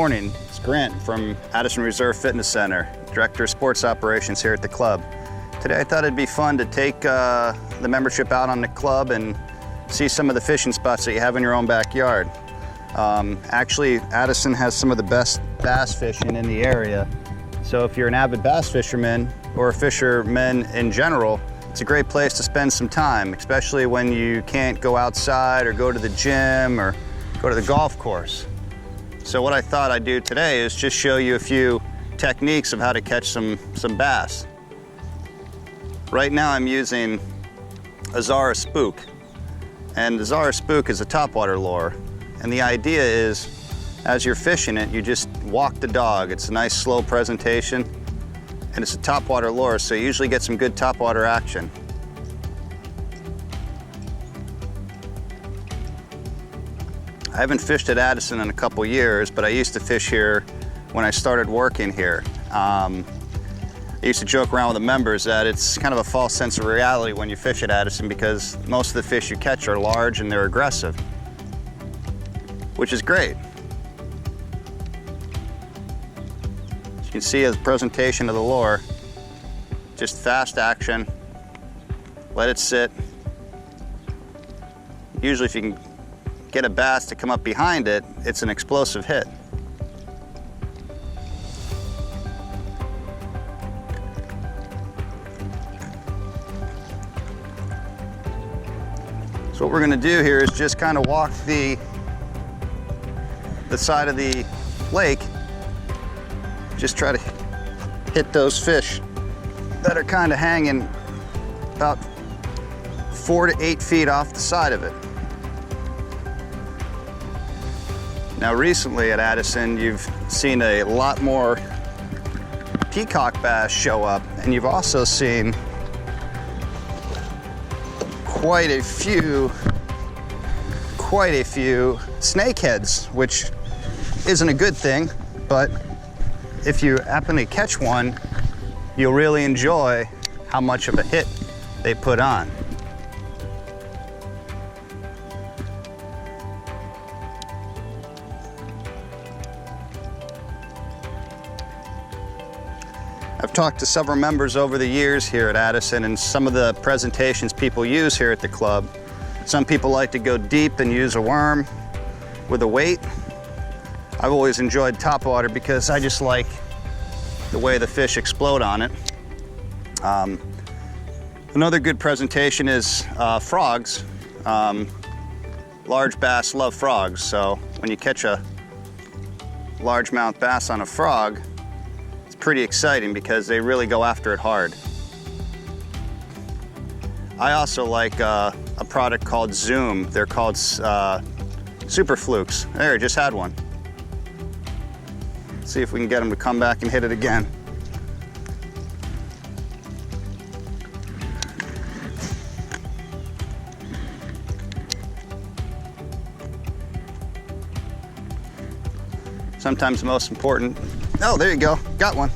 morning. It's Grant from Addison Reserve Fitness Center, Director of Sports Operations here at the club. Today I thought it'd be fun to take the membership out on the club and see some of the fishing spots that you have in your own backyard. Actually, Addison has some of the best bass fishing in the area. So if you're an avid bass fisherman or a fisherman in general, it's a great place to spend some time, especially when you can't go outside or go to the gym or go to the golf course. So what I thought I'd do today is just show you a few techniques of how to catch some bass. Right now I'm using a Zara Spook, and the Zara Spook is a topwater lure. And the idea is, as you're fishing it, you just walk the dog. It's a nice slow presentation, and it's a topwater lure, so you usually get some good topwater action. I haven't fished at Addison in a couple years, but I used to fish here when I started working here. I used to joke around with the members that it's kind of a false sense of reality when you fish at Addison because most of the fish you catch are large and they're aggressive, which is great. As you can see, the presentation of the lure, just fast action, let it sit. Usually if you can get a bass to come up behind it, it's an explosive hit. So what we're going to do here is just kind of walk the side of the lake, just try to hit those fish that are kind of hanging about 4 to 8 feet off the side of it. Now recently at Addison, you've seen a lot more peacock bass show up, and you've also seen quite a few snakeheads, which isn't a good thing, but if you happen to catch one, you'll really enjoy how much of a hit they put on. I've talked to several members over the years here at Addison and some of the presentations people use here at the club. Some people like to go deep and use a worm with a weight. I've always enjoyed topwater because I just like the way the fish explode on it. Another good presentation is frogs. Large bass love frogs, so when you catch a largemouth bass on a frog, pretty exciting because they really go after it hard. I also like a product called Zoom. They're called Super Flukes. There, I just had one. Let's see if we can get them to come back and hit it again. Sometimes the most important. Oh, there you go, got one.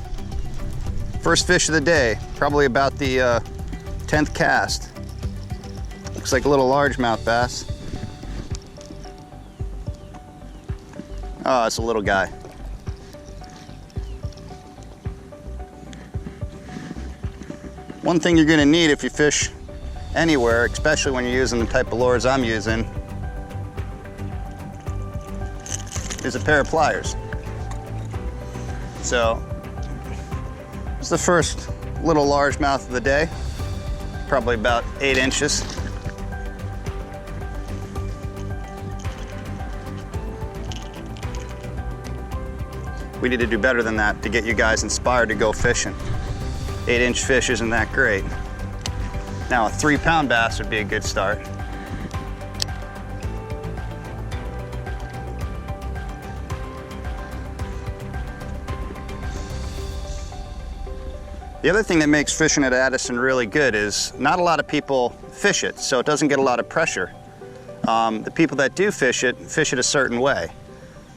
First fish of the day, probably about the 10th cast. Looks like a little largemouth bass. Oh, it's a little guy. One thing you're gonna need if you fish anywhere, especially when you're using the type of lures I'm using, is a pair of pliers. So, it's the first little largemouth of the day, probably about 8 inches. We need to do better than that to get you guys inspired to go fishing. 8-inch fish isn't that great. Now a 3-pound bass would be a good start. The other thing that makes fishing at Addison really good is not a lot of people fish it, so it doesn't get a lot of pressure. The people that do fish it a certain way.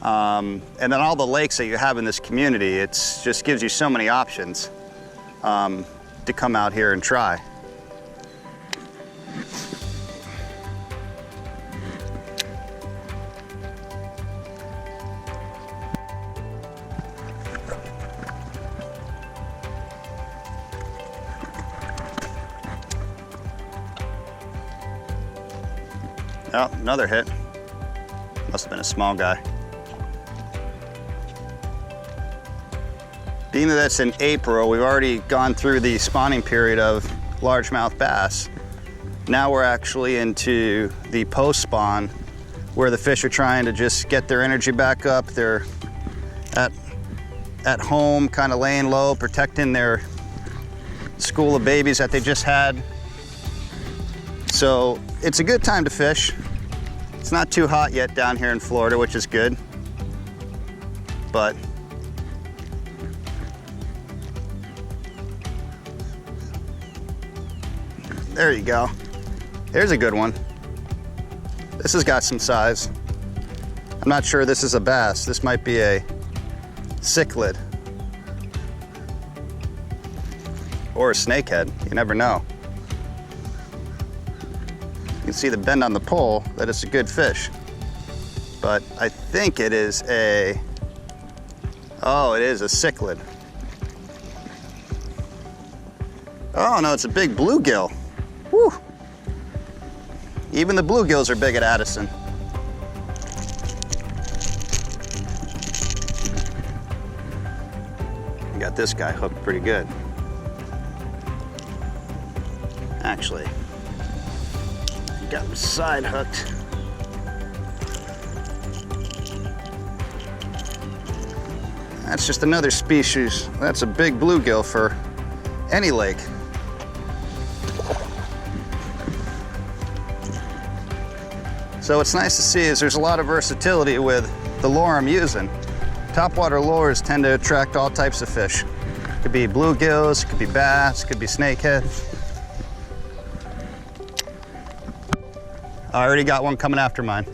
And then all the lakes that you have in this community, it just gives you so many options to come out here and try. Oh, another hit. Must have been a small guy. Being that it's in April, we've already gone through the spawning period of largemouth bass. Now we're actually into the post-spawn where the fish are trying to just get their energy back up. They're at home, kind of laying low, protecting their school of babies that they just had. So it's a good time to fish. It's not too hot yet down here in Florida, which is good. But there you go. There's a good one. This has got some size. I'm not sure this is a bass. This might be a cichlid or a snakehead. You never know. You can see the bend on the pole that it's a good fish. But I think it is a, oh, it is a cichlid. Oh no, it's a big bluegill. Woo! Even the bluegills are big at Addison. We got this guy hooked pretty good. Actually, got him side hooked. That's just another species. That's a big bluegill for any lake. So what's nice to see is there's a lot of versatility with the lure I'm using. Topwater lures tend to attract all types of fish. It could be bluegills, it could be bass, it could be snakehead. I already got one coming after mine.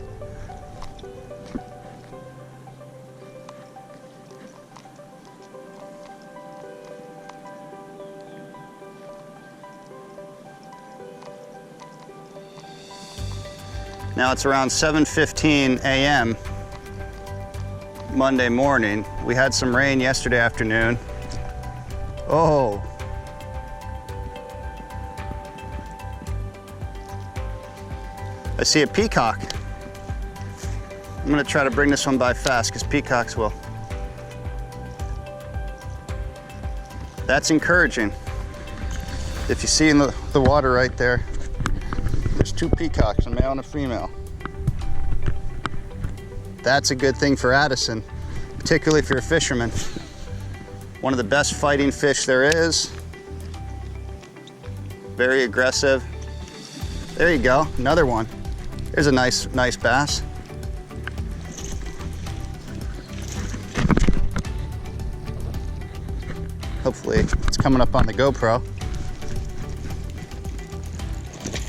Now it's around 7:15 a.m. Monday morning. We had some rain yesterday afternoon. Oh. I see a peacock. I'm gonna try to bring this one by fast because peacocks will. That's encouraging. If you see in the water right there, there's two peacocks, a male and a female. That's a good thing for Addison, particularly if you're a fisherman. One of the best fighting fish there is. Very aggressive. There you go, another one. There's a nice bass. Hopefully it's coming up on the GoPro.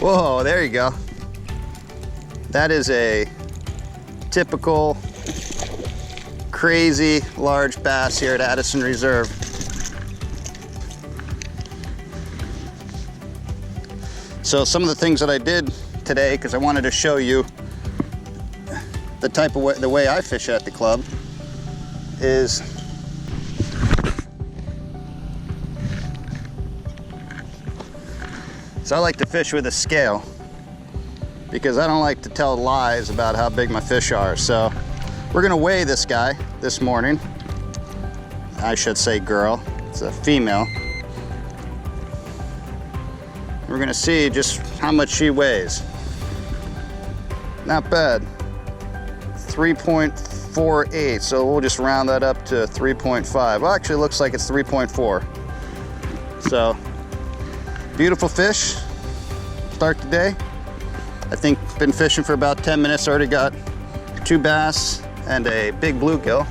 Whoa, there you go. That is a typical crazy large bass here at Addison Reserve. So some of the things that I did today, because I wanted to show you the type of the way I fish at the club, is so I like to fish with a scale because I don't like to tell lies about how big my fish are. So we're gonna weigh this guy this morning. I should say girl, it's a female. We're gonna see just how much she weighs. Not bad, 3.48, so we'll just round that up to 3.5. Well, actually it looks like it's 3.4. So, beautiful fish, start the day. I think been fishing for about 10 minutes, already got 2 bass and a big bluegill.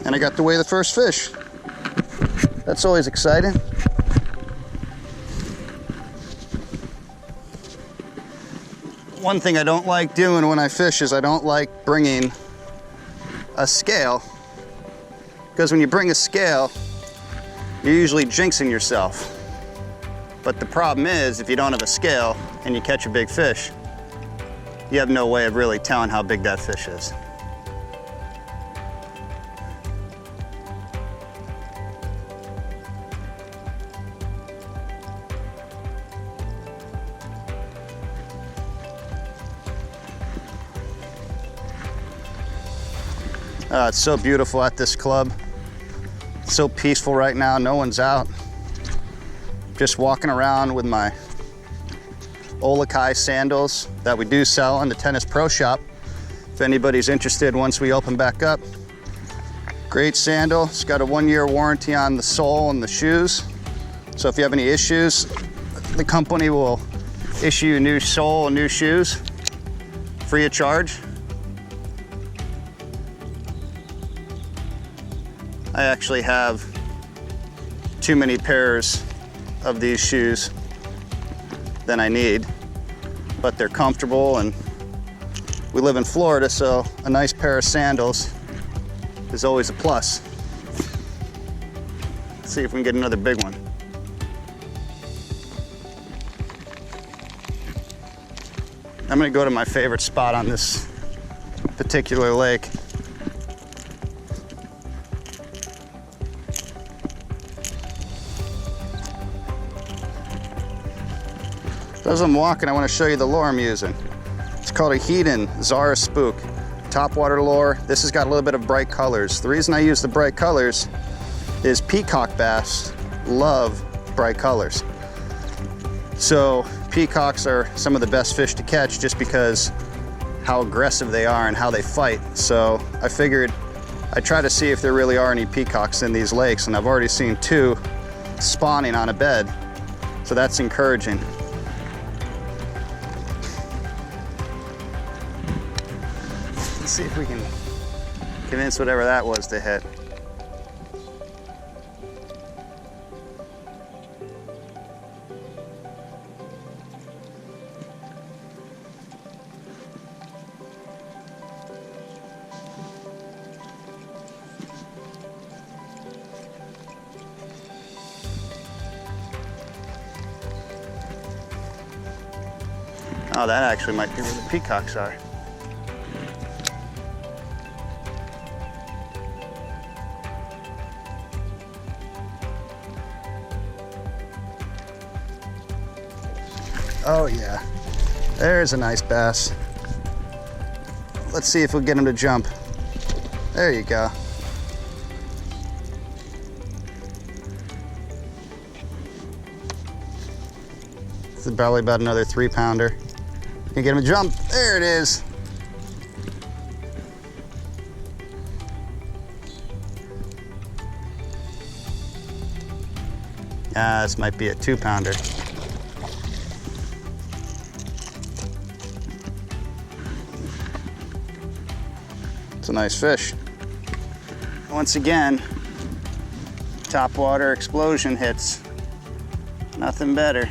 And I got to weigh the first fish. That's always exciting. One thing I don't like doing when I fish is I don't like bringing a scale, because when you bring a scale, you're usually jinxing yourself. But the problem is, if you don't have a scale and you catch a big fish, you have no way of really telling how big that fish is. It's so beautiful at this club. It's so peaceful right now, no one's out. Just walking around with my Olakai sandals that we do sell in the Tennis Pro Shop. If anybody's interested once we open back up. Great sandal, it's got a 1-year warranty on the sole and the shoes. So if you have any issues, the company will issue you a new sole and new shoes, free of charge. I actually have too many pairs of these shoes than I need, but they're comfortable, and we live in Florida, so a nice pair of sandals is always a plus. Let's see if we can get another big one. I'm gonna go to my favorite spot on this particular lake. As I'm walking, I want to show you the lure I'm using. It's called a Hedon Zara Spook. Topwater lure. This has got a little bit of bright colors. The reason I use the bright colors is peacock bass love bright colors. So peacocks are some of the best fish to catch just because how aggressive they are and how they fight. So I figured I'd try to see if there really are any peacocks in these lakes, and I've already seen 2 spawning on a bed. So that's encouraging. Let's see if we can convince whatever that was to hit. Oh, that actually might be where the peacocks are. Oh yeah, there's a nice bass. Let's see if we'll get him to jump. There you go. It's probably about another 3-pounder. Can you get him to jump? There it is. This might be a 2-pounder. It's a nice fish. Once again, topwater explosion hits. Nothing better.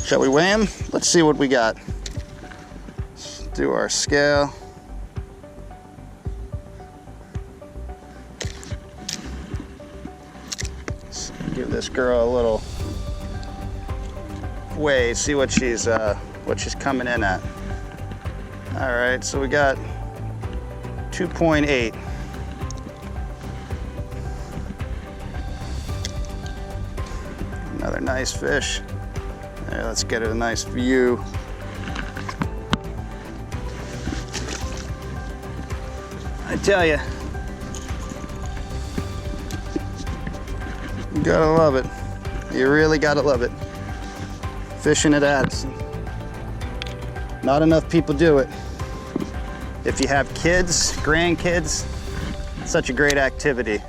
Shall we weigh him? Let's see what we got. Let's do our scale. Let's give this girl a little weigh, see what she's coming in at. All right, so we got 2.8. Another nice fish. There, let's get it a nice view. I tell you, you gotta love it. You really gotta love it. Fishing at Addison. Not enough people do it. If you have kids, grandkids, it's such a great activity.